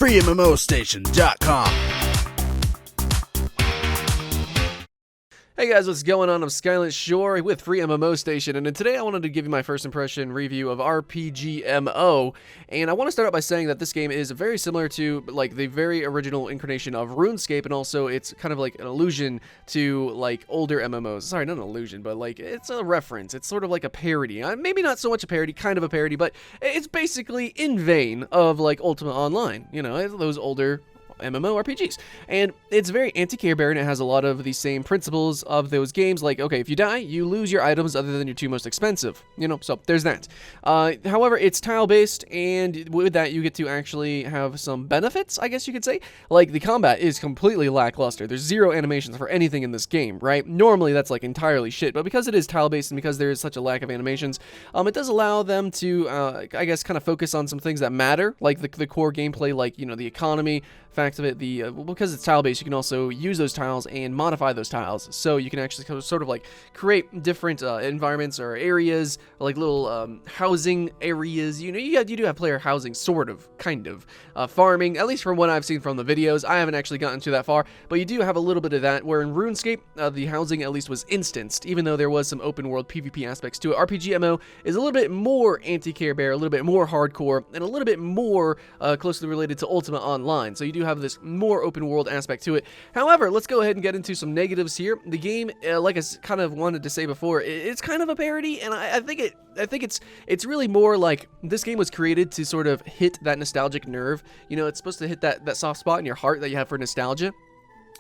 FreeMMOStation.com. Hey guys, what's going on? I'm Skylent Shore with FreeMMOStation, and today I wanted to give you my first impression review of RPGMMO, and I want to start out by saying that this game is very similar to, like, the very original incarnation of RuneScape, and also it's kind of like an allusion to, like, older MMOs. Sorry, not an allusion, but, like, it's a reference. It's sort of like a parody. Maybe not so much a parody, kind of a parody, but it's basically in vein of, like, Ultima Online, you know, those older MMORPGs, and it's very anti-care bear, and it has a lot of the same principles of those games, like, okay, if you die, you lose your items other than your two most expensive, you know, so there's that. However, it's tile-based, and with that, you get to actually have some benefits, I guess you could say. Like, the combat is completely lackluster. There's zero animations for anything in this game, right? Normally, that's, like, entirely shit, but because it is tile-based and because there is such a lack of animations, it does allow them to, I guess, kind of focus on some things that matter, like the core gameplay, like, you know, the economy, fact of it, because it's tile-based, you can also use those tiles and modify those tiles, so you can actually sort of like create different environments or areas, like little housing areas. You know, you do have player housing, sort of, kind of, farming, at least from what I've seen from the videos. I haven't actually gotten to that far, but you do have a little bit of that, where in RuneScape, the housing at least was instanced, even though there was some open world PvP aspects to it. RPGMMO is a little bit more anti-care bear, a little bit more hardcore, and a little bit more closely related to Ultima Online, so you do have this more open world aspect to it. However, let's go ahead and get into some negatives here. The game, like I kind of wanted to say before, it's kind of a parody, and I think it's really more like this game was created to sort of hit that nostalgic nerve. You know, it's supposed to hit that soft spot in your heart that you have for nostalgia.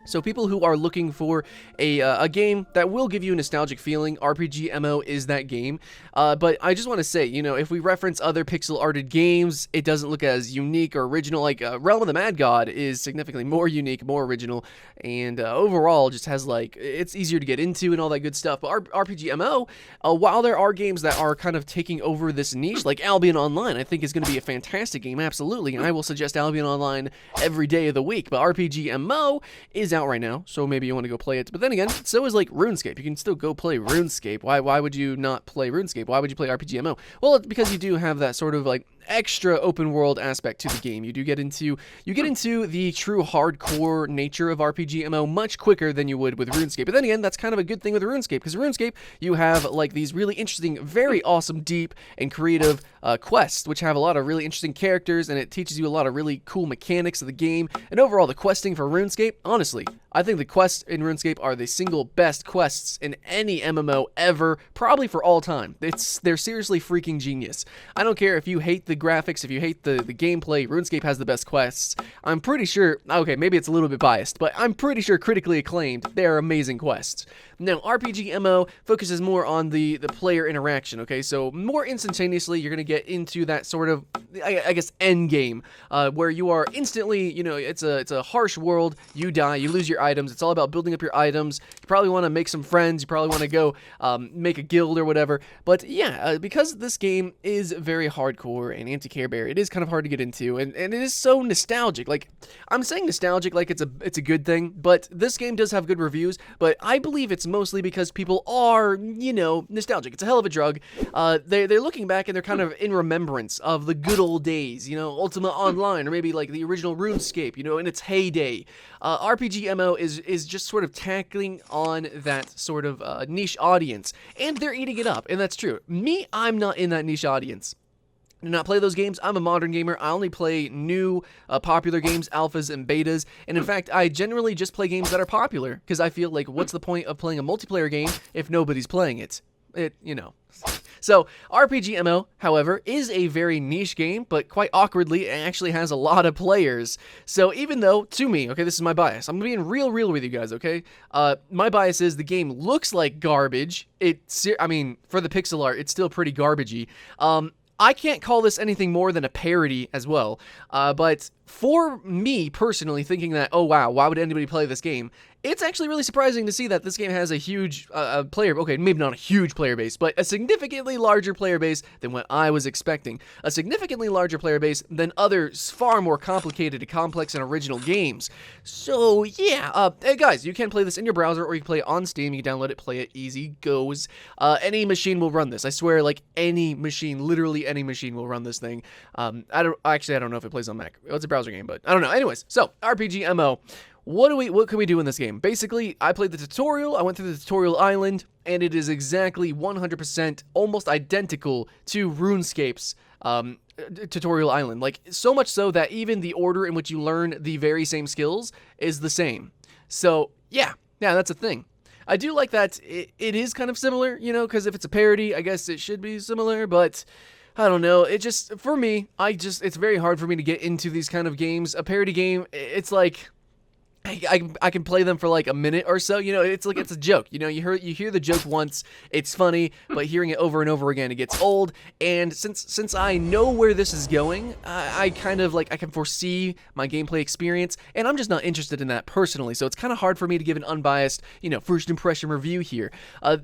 So people who are looking for a game that will give you a nostalgic feeling, RPGMMO is that game. But I just want to say, you know, if we reference other pixel-arted games, it doesn't look as unique or original. Like, Realm of the Mad God is significantly more unique, more original, and overall just has, like, it's easier to get into and all that good stuff. But RPGMMO, while there are games that are kind of taking over this niche, like Albion Online, I think is going to be a fantastic game, absolutely, and I will suggest Albion Online every day of the week. But RPGMMO is out right now, so maybe you want to go play it. But then again, so is like RuneScape. You can still go play RuneScape. Why would you not play RuneScape? Why would you play RPGMMO? Well, it's because you do have that sort of like extra open world aspect to the game. You get into the true hardcore nature of RPGMMO much quicker than you would with RuneScape. But then again, that's kind of a good thing with RuneScape, because RuneScape, you have like these really interesting, very awesome, deep, and creative quests, which have a lot of really interesting characters, and it teaches you a lot of really cool mechanics of the game. And overall, the questing for RuneScape, honestly, I think the quests in RuneScape are the single best quests in any MMO ever, probably for all time. They're seriously freaking genius. I don't care if you hate the graphics, if you hate the gameplay, RuneScape has the best quests. I'm pretty sure, okay, maybe it's a little bit biased, but I'm pretty sure critically acclaimed, they're amazing quests. Now, RPGMMO focuses more on the player interaction, okay? So more instantaneously, you're going to get into that sort of, I guess, end game, where you are instantly, you know, it's a harsh world, you die, you lose your items, it's all about building up your items, you probably want to make some friends, you probably want to go make a guild or whatever, but yeah, because this game is very hardcore and anti-care bear, it is kind of hard to get into, and it is so nostalgic. Like, I'm saying nostalgic like it's a good thing, but this game does have good reviews, but I believe it's mostly because people are, you know, nostalgic. It's a hell of a drug. They're looking back and they're kind of in remembrance of the good old days, you know, Ultima Online, or maybe like the original RuneScape, you know, in its heyday. RPGMMO is just sort of tackling on that sort of niche audience, and they're eating it up, and that's true. Me, I'm not in that niche audience. I do not play those games. I'm a modern gamer. I only play new, popular games, alphas and betas, and in fact, I generally just play games that are popular, because I feel like, what's the point of playing a multiplayer game if nobody's playing it? You know. So, RPGMMO, however, is a very niche game, but quite awkwardly, it actually has a lot of players. So even though, to me, okay, this is my bias. I'm being real with you guys, okay? My bias is the game looks like garbage. I mean, for the pixel art, it's still pretty garbagey. I can't call this anything more than a parody as well, but for me personally thinking that, oh wow, why would anybody play this game, it's actually really surprising to see that this game has a huge okay, maybe not a huge player base, but a significantly larger player base than what I was expecting. A significantly larger player base than other far more complicated, complex, and original games. So yeah, hey guys, you can play this in your browser or you can play it on Steam. You can download it, play it, easy goes. Any machine will run this. I swear, like any machine, literally any machine will run this thing. I don't know if it plays on Mac. It's a browser game, but I don't know. Anyways, so RPGMMO. What can we do in this game? Basically, I played the tutorial, I went through the tutorial island, and it is exactly 100% almost identical to RuneScape's tutorial island. Like, so much so that even the order in which you learn the very same skills is the same. So, yeah, that's a thing. I do like that it is kind of similar, you know, because if it's a parody, I guess it should be similar, but I don't know. It just, for me, it's very hard for me to get into these kind of games. A parody game, it's like, I can play them for like a minute or so, you know, it's like, it's a joke, you know, you hear the joke once, it's funny, but hearing it over and over again, it gets old, and since I know where this is going, I kind of like, I can foresee my gameplay experience, and I'm just not interested in that personally, so it's kind of hard for me to give an unbiased, you know, first impression review here.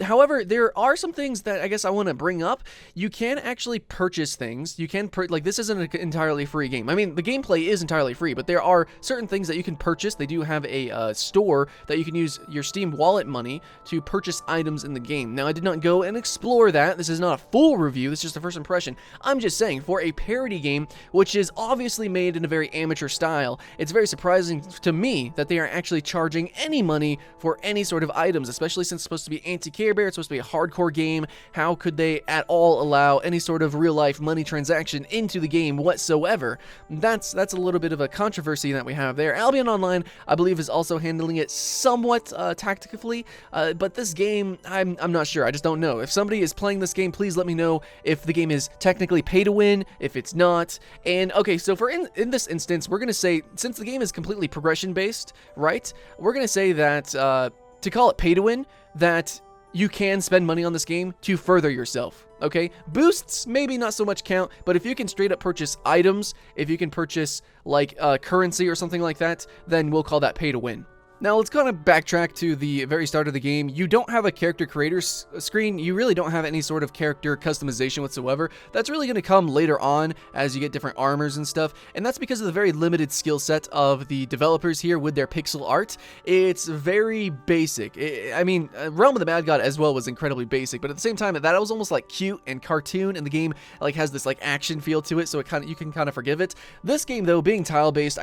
However, there are some things that I guess I want to bring up. You can actually purchase things, you can, like, this isn't an entirely free game. I mean, the gameplay is entirely free, but there are certain things that you can purchase. They do have a store that you can use your Steam wallet money to purchase items in the game. Now, I did not go and explore that. This is not a full review. This is just a first impression. I'm just saying, for a parody game, which is obviously made in a very amateur style, it's very surprising to me that they are actually charging any money for any sort of items, especially since it's supposed to be anti-Care Bear, it's supposed to be a hardcore game. How could they at all allow any sort of real-life money transaction into the game whatsoever? That's a little bit of a controversy that we have there. Albion Online, I believe, is also handling it somewhat tactically, but this game, I'm not sure. I just don't know. If somebody is playing this game, please let me know if the game is technically pay to win, if it's not. And okay, so for in this instance, we're gonna say, since the game is completely progression based, right? We're gonna say that to call it pay to win, that you can spend money on this game to further yourself. Okay, boosts maybe not so much count, but if you can straight up purchase items, if you can purchase like currency or something like that, then we'll call that pay to win. Now, let's kind of backtrack to the very start of the game. You don't have a character creator screen. You really don't have any sort of character customization whatsoever. That's really going to come later on as you get different armors and stuff, and that's because of the very limited skill set of the developers here with their pixel art. It's very basic. I mean, Realm of the Mad God as well was incredibly basic, but at the same time, that was almost like cute and cartoon, and the game like has this like action feel to it, so you can kind of forgive it. This game, though, being tile-based,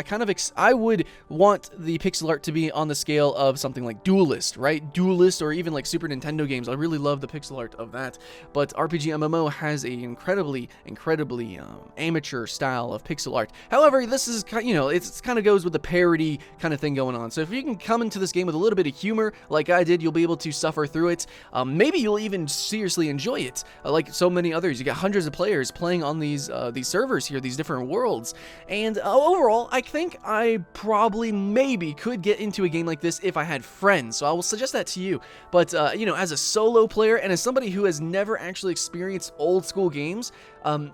I would want the pixel art to be on the scale of something like Duelist, right? Duelist, or even like Super Nintendo games. I really love the pixel art of that. But RPGMMO has a incredibly amateur style of pixel art. However, this is, you know, it's kind of goes with the parody kind of thing going on. So if you can come into this game with a little bit of humor, like I did, you'll be able to suffer through it. Maybe you'll even seriously enjoy it. Like so many others, you got hundreds of players playing on these servers here, these different worlds. And overall, I think I probably maybe could get into a game like this if I had friends, so I will suggest that to you. But you know, as a solo player and as somebody who has never actually experienced old school games,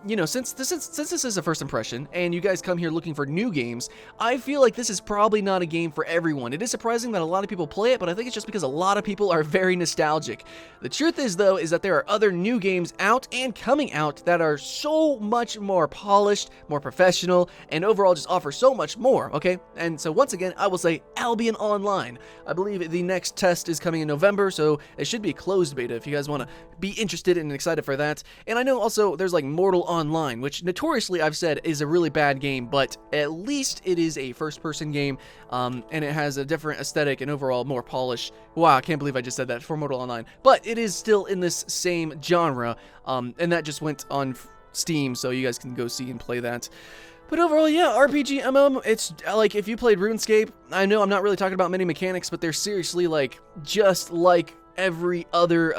you know, since this is a first impression and you guys come here looking for new games, I feel like this is probably not a game for everyone. It is surprising that a lot of people play it, but I think it's just because a lot of people are very nostalgic. The truth is, though, is that there are other new games out and coming out that are so much more polished, more professional, and overall just offer so much more, okay? And so once again, I will say Albion Online. I believe the next test is coming in November, so it should be a closed beta if you guys want to be interested and excited for that. And I know also there's like Mortal Online, which notoriously I've said is a really bad game, but at least it is a first-person game, and it has a different aesthetic and overall more polish. Wow, I can't believe I just said that for Mortal Online. But it is still in this same genre, and that just went on Steam, so you guys can go see and play that. But overall, yeah, RPGMMO, it's like if you played RuneScape, I know I'm not really talking about many mechanics, but they're seriously like just like every other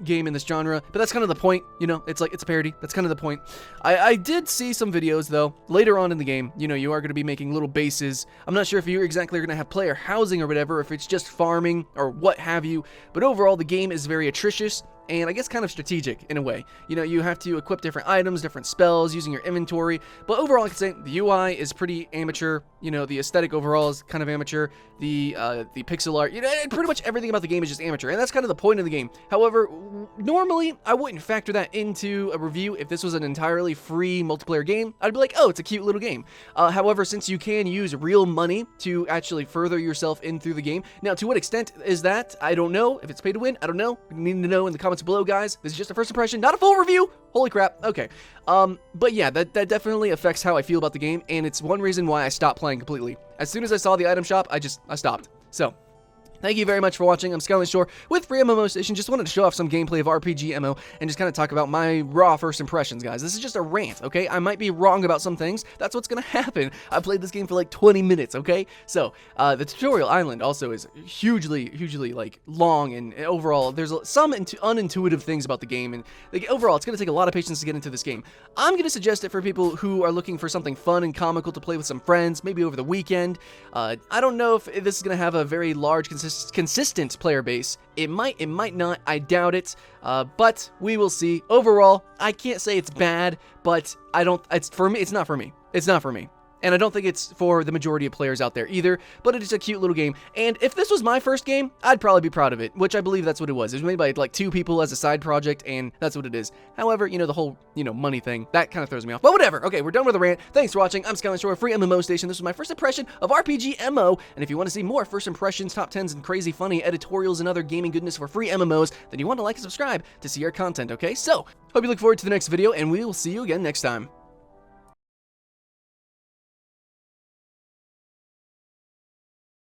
game in this genre. But that's kind of the point, you know, it's like it's a parody. That's kind of the point. I did see some videos though later on in the game. You know, you are going to be making little bases. I'm not sure if you exactly are going to have player housing or whatever, if it's just farming or what have you. But overall, the game is very atrocious. and I guess kind of strategic in a way. You know, you have to equip different items, different spells, using your inventory, but overall I can say the UI is pretty amateur. You know, the aesthetic overall is kind of amateur. The pixel art, you know, pretty much everything about the game is just amateur, and that's kind of the point of the game. However, normally I wouldn't factor that into a review. If this was an entirely free multiplayer game, I'd be like, oh, it's a cute little game. However, since you can use real money to actually further yourself in through the game, now to what extent is that? I don't know. If it's pay to win, I don't know. You need to know in the comments below, guys. This is just a first impression, not a full review. Holy crap. Okay. But yeah, that definitely affects how I feel about the game, and it's one reason why I stopped playing completely. As soon as I saw the item shop, I stopped. So, thank you very much for watching. I'm Skyline Shore with FreeMMOStation. Just wanted to show off some gameplay of RPGMMO and just kind of talk about my raw first impressions, guys. This is just a rant, okay? I might be wrong about some things. That's what's going to happen. I played this game for like 20 minutes, okay? So, the tutorial island also is hugely, like, long, and overall, there's some unintuitive things about the game, and like, overall, it's going to take a lot of patience to get into this game. I'm going to suggest it for people who are looking for something fun and comical to play with some friends, maybe over the weekend. I don't know if this is going to have a very large, consistent player base. It might not. I doubt it. But we will see. Overall, I can't say it's bad, but it's for me. It's not for me. It's not for me. And I don't think it's for the majority of players out there either, but it is a cute little game. And if this was my first game, I'd probably be proud of it, which I believe that's what it was. It was made by like 2 people as a side project, and that's what it is. However, you know, the whole, money thing, that kind of throws me off. But whatever. Okay, we're done with the rant. Thanks for watching. I'm Skyline Shore, FreeMMOStation. This was my first impression of RPGMMO, and if you want to see more first impressions, top 10s, and crazy funny editorials and other gaming goodness for free MMOs, then you want to like and subscribe to see our content, okay? So, hope you look forward to the next video, and we will see you again next time.